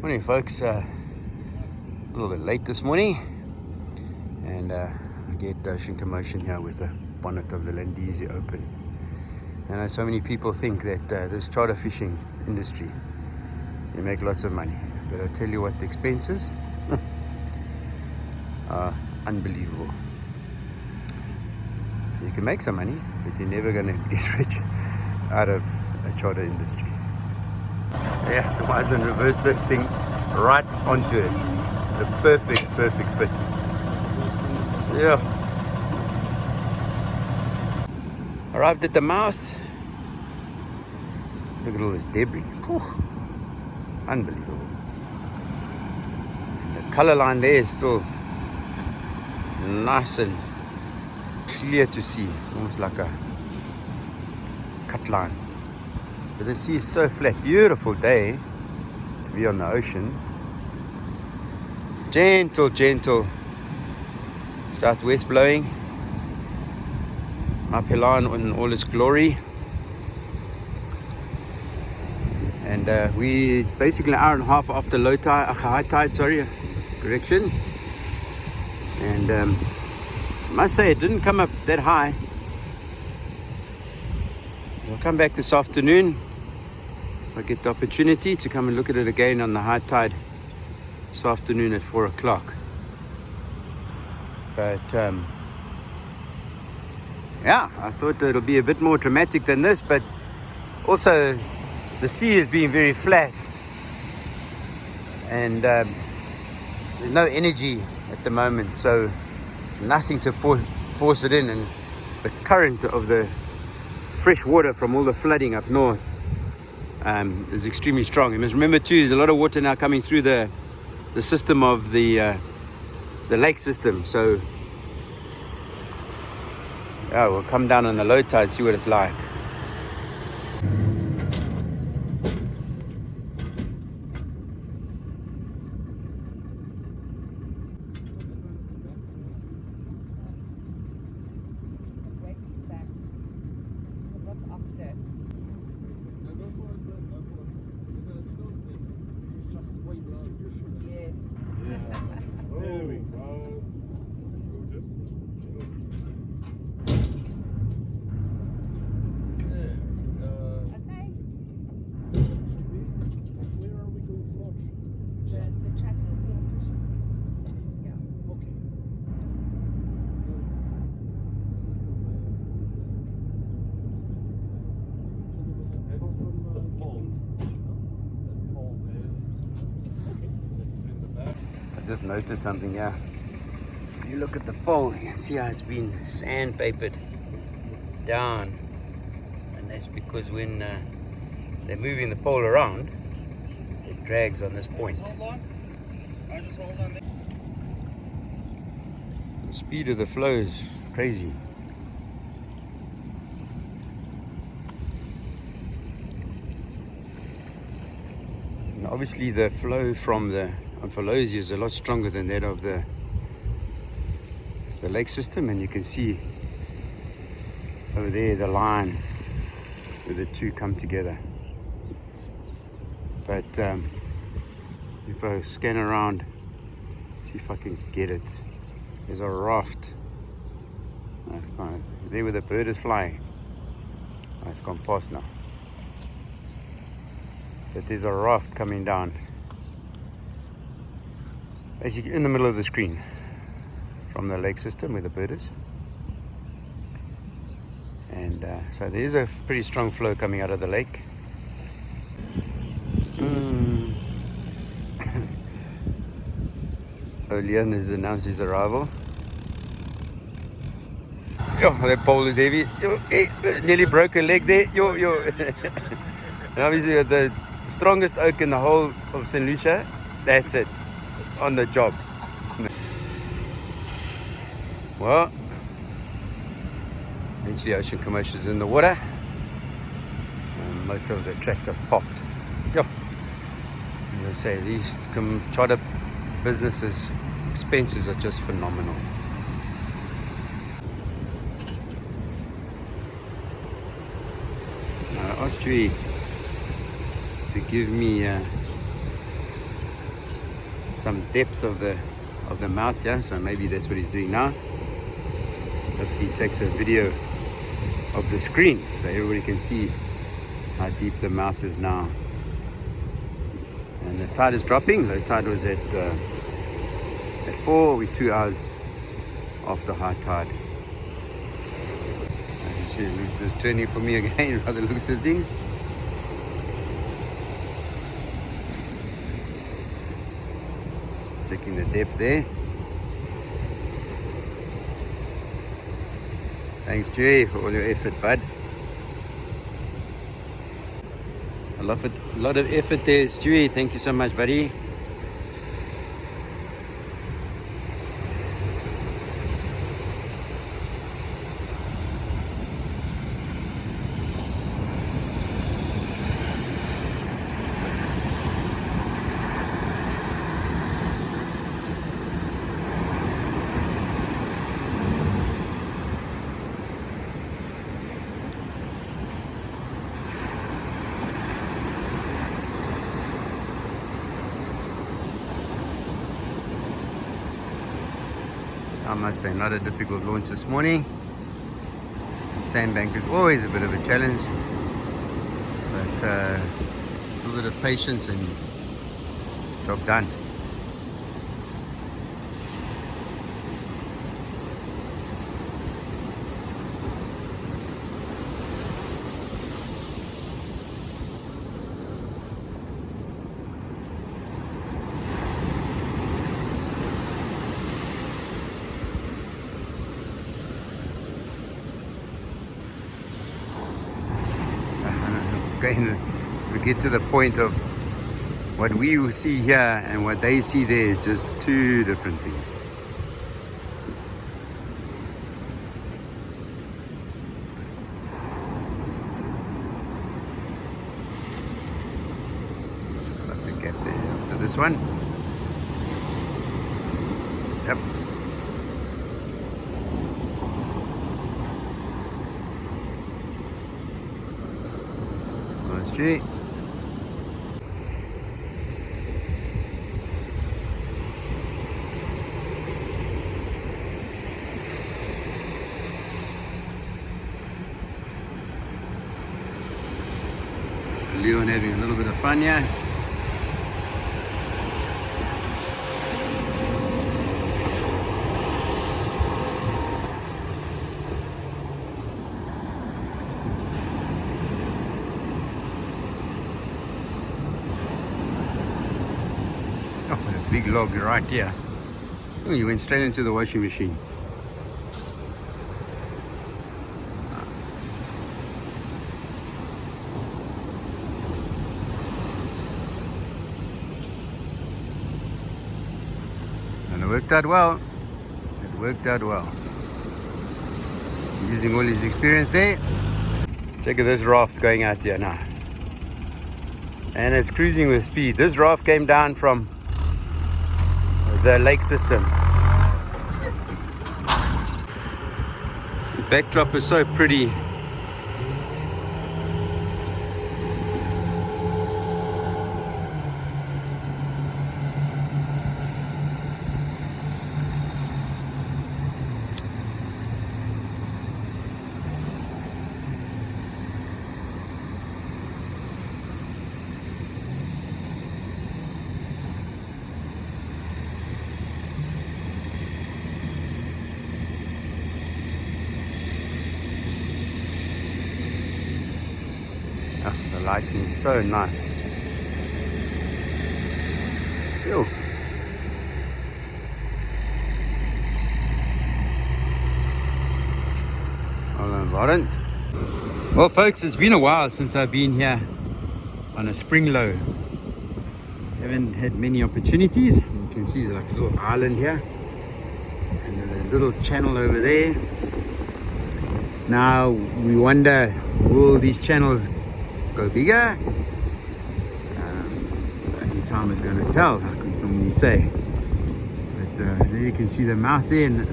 Morning, folks. A little bit late this morning, and I get ocean commotion here with the bonnet of the Ndiza open. And so many people think that this charter fishing industry, you make lots of money, but I tell you what, the expenses are unbelievable. You can make some money, but you're never going to get rich out of a charter industry. Yeah, so my husband reversed that thing right onto it. The perfect fit. Yeah. Arrived at the mouth. Look at all this debris. Whew. Unbelievable. And the color line there is still nice and clear to see. It's almost like a cut line. But the sea is so flat. Beautiful day to be on the ocean. Gentle southwest blowing. Mapilan in all its glory. And we basically an hour and a half after low tide, high tide, correction. And I must say it didn't come up that high. I'll come back this afternoon. I get the opportunity to come and look at it again on the high tide this afternoon at 4 o'clock. But yeah, I thought it'll be a bit more dramatic than this, but also the sea is being very flat, and there's no energy at the moment, so nothing to force it in, and the current of the fresh water from all the flooding up north is extremely strong. You must remember too, there's a lot of water now coming through the system of the lake system. So yeah, we'll come down on the low tide, see what it's like. Just noticed something here. You look at the pole, you can see how it's been sandpapered down, and that's because when they're moving the pole around, it drags on this point. Hold on. I just hold on there. The speed of the flow is crazy. And obviously the flow from the Amphalosia is a lot stronger than that of the lake system, and you can see over there the line where the two come together. But if I scan around, see if I can get it. There's a raft there where the bird is flying. Oh, it's gone past now, but there's a raft coming down basically in the middle of the screen from the lake system where the bird is. And so there's a pretty strong flow coming out of the lake. Leon has announced his arrival. Yo, that pole is heavy. Yo, nearly broke a leg there. Yo. And obviously the strongest oak in the whole of St. Lucia, that's it. On the job. Well, eventually ocean commotion is in the water, and the motor of the tractor popped. Yeah, as I say, these charter businesses expenses are just phenomenal. I asked you to give me some depth of the mouth here, so maybe that's what he's doing now. Hopefully he takes a video of the screen so everybody can see how deep the mouth is now. And the tide is dropping. Low tide was at 4. We're 2 hours after high tide. It's just turning for me again by the looks of things. Checking the depth there. Thanks, Jay, for all your effort, bud. A lot of effort there, Stewie. Thank you so much, buddy. I must say, not a difficult launch this morning. Sandbank is always a bit of a challenge, but a little bit of patience and job done. We get to the point of what we see here and what they see there is just two different things. Looks like the gap there after this one. Yep. Street. Leon having a little bit of fun here. Big log right here. Oh, you went straight into the washing machine. And it worked out well. It worked out well. Using all his experience there. Check out this raft going out here now. And it's cruising with speed. This raft came down from the lake system. The backdrop is so pretty. Oh, the lighting is so nice. Yo. Well folks, it's been a while since I've been here on a spring low. Haven't had many opportunities. You can see there's like a little island here and a little channel over there. Now we wonder, will these channels go bigger? Only time is going to tell, like we normally say. But there you can see the mouth there, and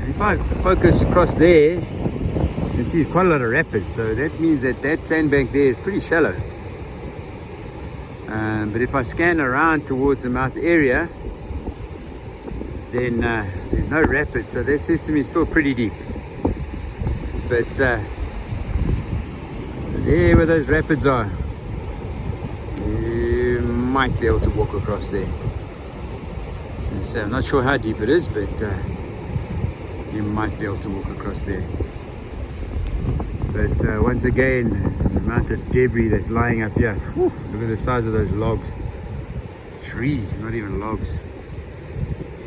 if I focus across there, you can see it's quite a lot of rapids, so that means that that sandbank there is pretty shallow. But if I scan around towards the mouth area, then there's no rapids, so that says to me it's still pretty deep. But there where those rapids are, you might be able to walk across there. So I'm not sure how deep it is, but you might be able to walk across there. But once again, the amount of debris that's lying up here, whew, look at the size of those logs. Trees, not even logs.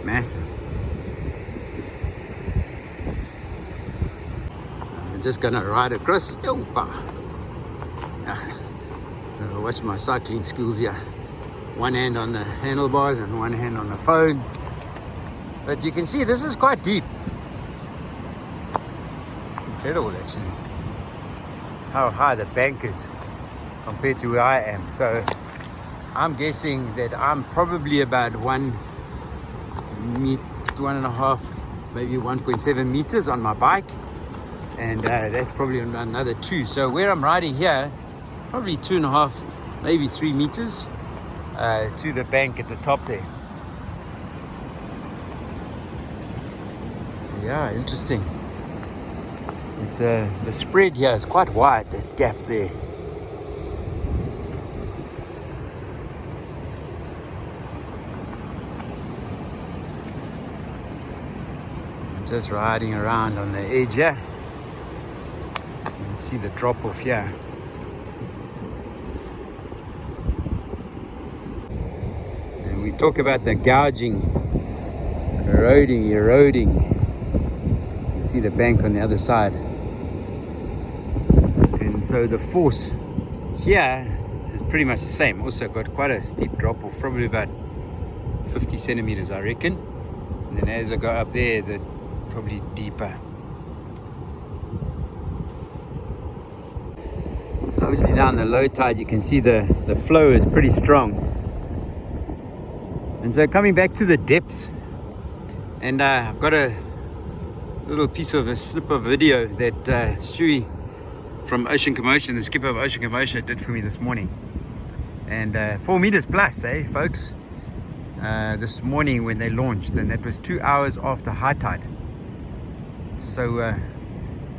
Massive. I'm just gonna ride across. Watch my cycling skills here. One hand on the handlebars and one hand on the phone. But you can see this is quite deep. Incredible actually. How high the bank is compared to where I am. So I'm guessing that I'm probably about 1.5, maybe 1.7 meters on my bike, and that's probably another 2. So where I'm riding here, probably 2.5, maybe 3 meters to the bank at the top there. Yeah, interesting. The spread here is quite wide, that gap there. I'm just riding around on the edge here. You can see the drop off here. And we talk about the gouging, eroding. You can see the bank on the other side. So the force here is pretty much the same. Also got quite a steep drop off, probably about 50 centimeters I reckon. And then as I go up there, the probably deeper. Obviously down the low tide you can see the flow is pretty strong. And so coming back to the depths, and I've got a little piece of a snip of video that Stewie from Ocean Commotion, the skipper of Ocean Commotion, did for me this morning. And 4 meters plus, folks, this morning when they launched, and that was 2 hours after high tide. So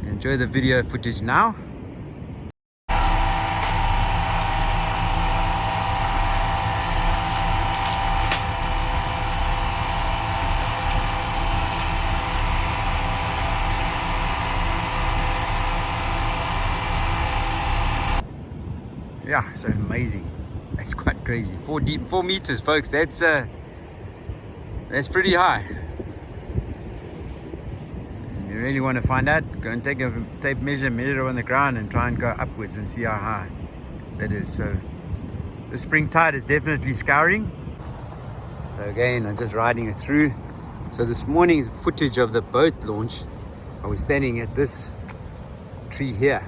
enjoy the video footage now. Yeah, so amazing. That's quite crazy. 4 meters, folks. That's pretty high. If you really want to find out, go and take a tape measure, measure it on the ground, and try and go upwards and see how high that is. So the spring tide is definitely scouring. So again, I'm just riding it through. So this morning's footage of the boat launch, I was standing at this tree here.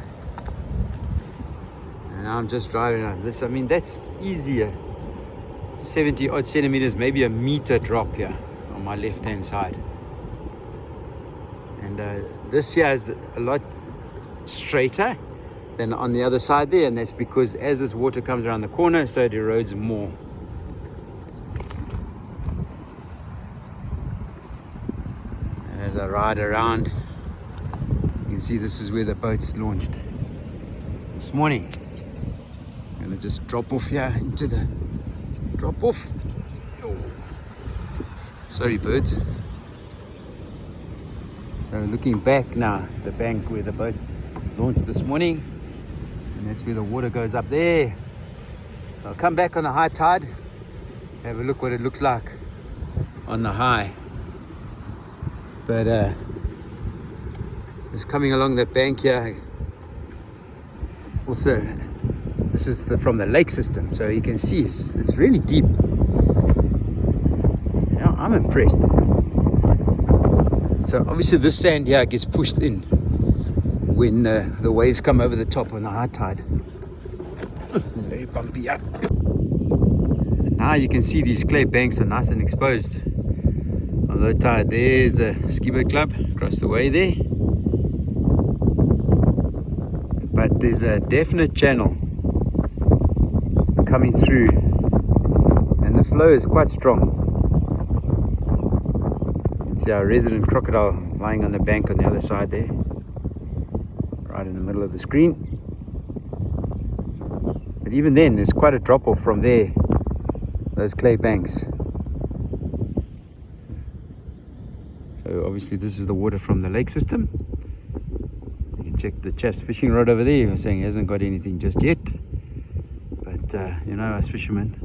And I'm just driving on this. I mean, that's easier. 70 odd centimeters, maybe a meter drop here on my left hand side. And this here is a lot straighter than on the other side there. And that's because as this water comes around the corner, so it erodes more. As I ride around, you can see this is where the boat's launched this morning. Gonna just drop off here into the drop off. Oh. Sorry, birds. So looking back now, the bank where the boats launched this morning, and that's where the water goes up there. So I'll come back on the high tide, have a look what it looks like on the high. But just coming along the bank here, also this is from the lake system, so you can see it's really deep. Yeah, I'm impressed. So obviously this sand here gets pushed in when the waves come over the top on the high tide. Very bumpy up. Now you can see these clay banks are nice and exposed. On low tide, there's the ski boat club across the way there. But there's a definite channel coming through, and the flow is quite strong. You can see our resident crocodile lying on the bank on the other side there, right in the middle of the screen. But even then, there's quite a drop off from there, those clay banks. So obviously this is the water from the lake system. You can check the chap's fishing rod over there. He was saying he hasn't got anything just yet. But you know, us fishermen,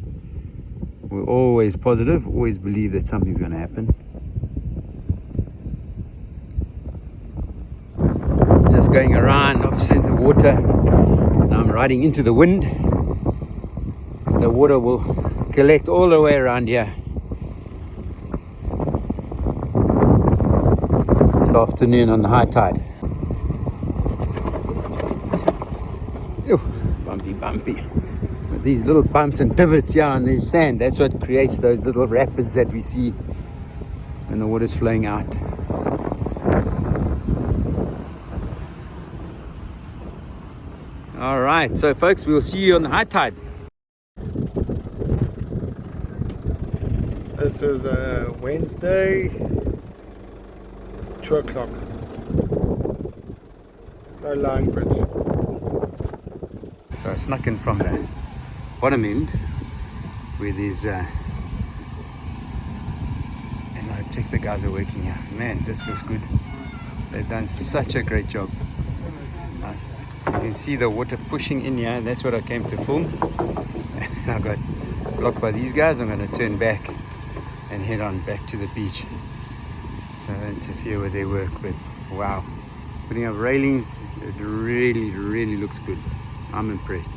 we're always positive, always believe that something's going to happen. Just going around, obviously into the water. Now I'm riding into the wind. The water will collect all the way around here. This afternoon on the high tide. Ew, bumpy. But these little bumps and divots here on the sand, that's what creates those little rapids that we see when the water's flowing out. Alright, so folks, we'll see you on the high tide. This is Wednesday, 2 o'clock. No line bridge. So I snuck in from the bottom end where there's and I check the guys are working here. Man, this looks good. They've done such a great job. You can see the water pushing in here. That's what I came to film. I got blocked by these guys. I'm going to turn back and head on back to the beach. So I don't interfere with their work, but wow, putting up railings, it really looks good. I'm impressed.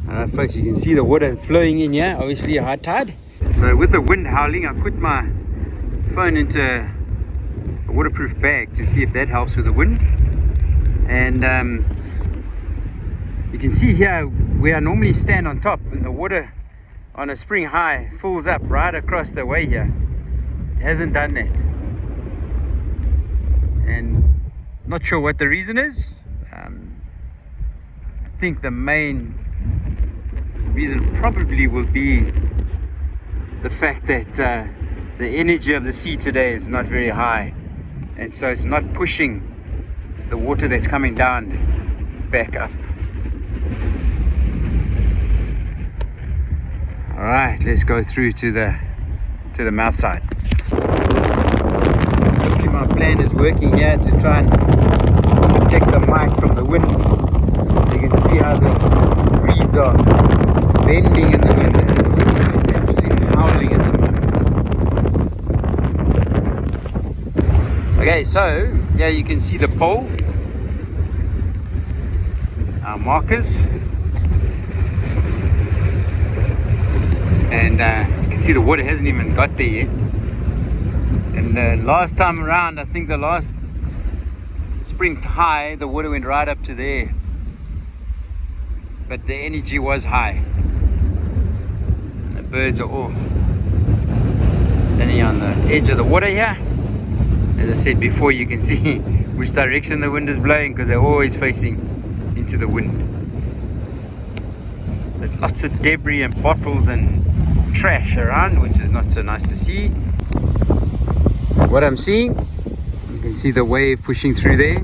Alright folks, you can see the water flowing in here, obviously a high tide. So with the wind howling, I put my phone into a waterproof bag to see if that helps with the wind. And you can see here where I normally stand on top, and the water on a spring high fills up right across the way here. It hasn't done that, and not sure what the reason is. I think the main reason probably will be the fact that the energy of the sea today is not very high, and so it's not pushing the water that's coming down back up. Alright, let's go through to the mouth side. Hopefully my plan is working here to try and protect the mic from the wind. You can see how the reeds are bending in the wind. It's actually howling at the moment. Okay, so yeah, you can see the pole, our markers, and you can see the water hasn't even got there yet. And last time around, I think the last spring high, the water went right up to there, but the energy was high. The birds are all standing on the edge of the water here. As I said before, you can see which direction the wind is blowing because they're always facing into the wind. But lots of debris and bottles and trash around, which is not so nice to see. What I'm seeing, you can see the wave pushing through there.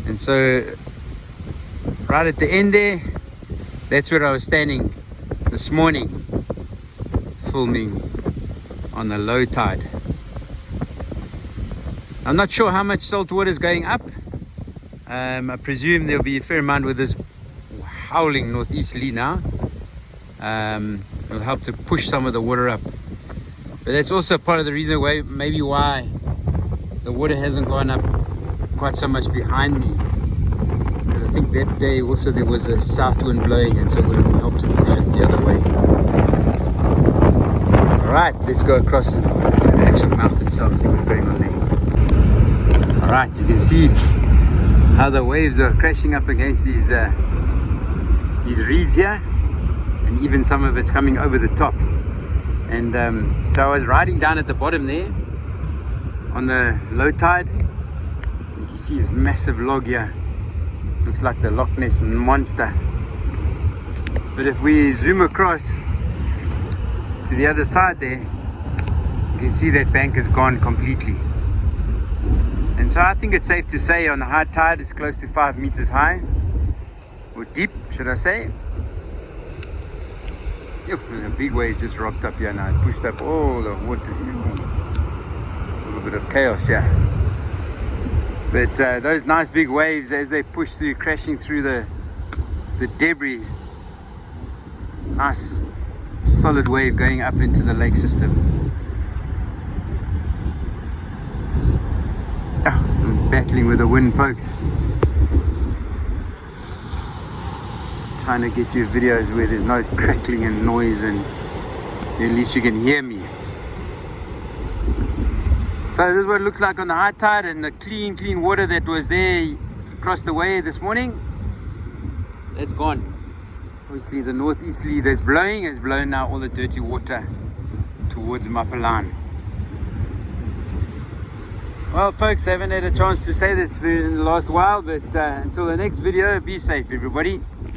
And so right at the end there, that's where I was standing this morning filming on the low tide. I'm not sure how much salt water is going up. I presume there'll be a fair amount with this howling northeasterly now. It'll help to push some of the water up. But that's also part of the reason why, maybe why the water hasn't gone up quite so much behind me. Because I think that day also there was a south wind blowing, and so it would have helped to push it the other way. Alright, let's go across to the actual mouth itself, see what's going on there. Alright, you can see how the waves are crashing up against these reeds here, and even some of it's coming over the top. And so I was riding down at the bottom there on the low tide. You can see this massive log here Looks like the Loch Ness monster. But if we zoom across to the other side there, you can see that bank is gone completely. And so I think it's safe to say on the high tide it's close to 5 meters high, or deep should I say. Yep, a big wave just rocked up here now. It pushed up all the water. A little bit of chaos here. But those nice big waves, as they push through, crashing through the debris. Nice solid wave going up into the lake system. Oh, some battling with the wind, folks. Trying to get you videos where there's no crackling and noise, and at least you can hear me. So this is what it looks like on the high tide, and the clean water that was there across the way this morning, that's gone. Obviously the northeasterly that's blowing has blown now all the dirty water towards Mapalan. Well folks, I haven't had a chance to say this in the last while, but until the next video, be safe everybody.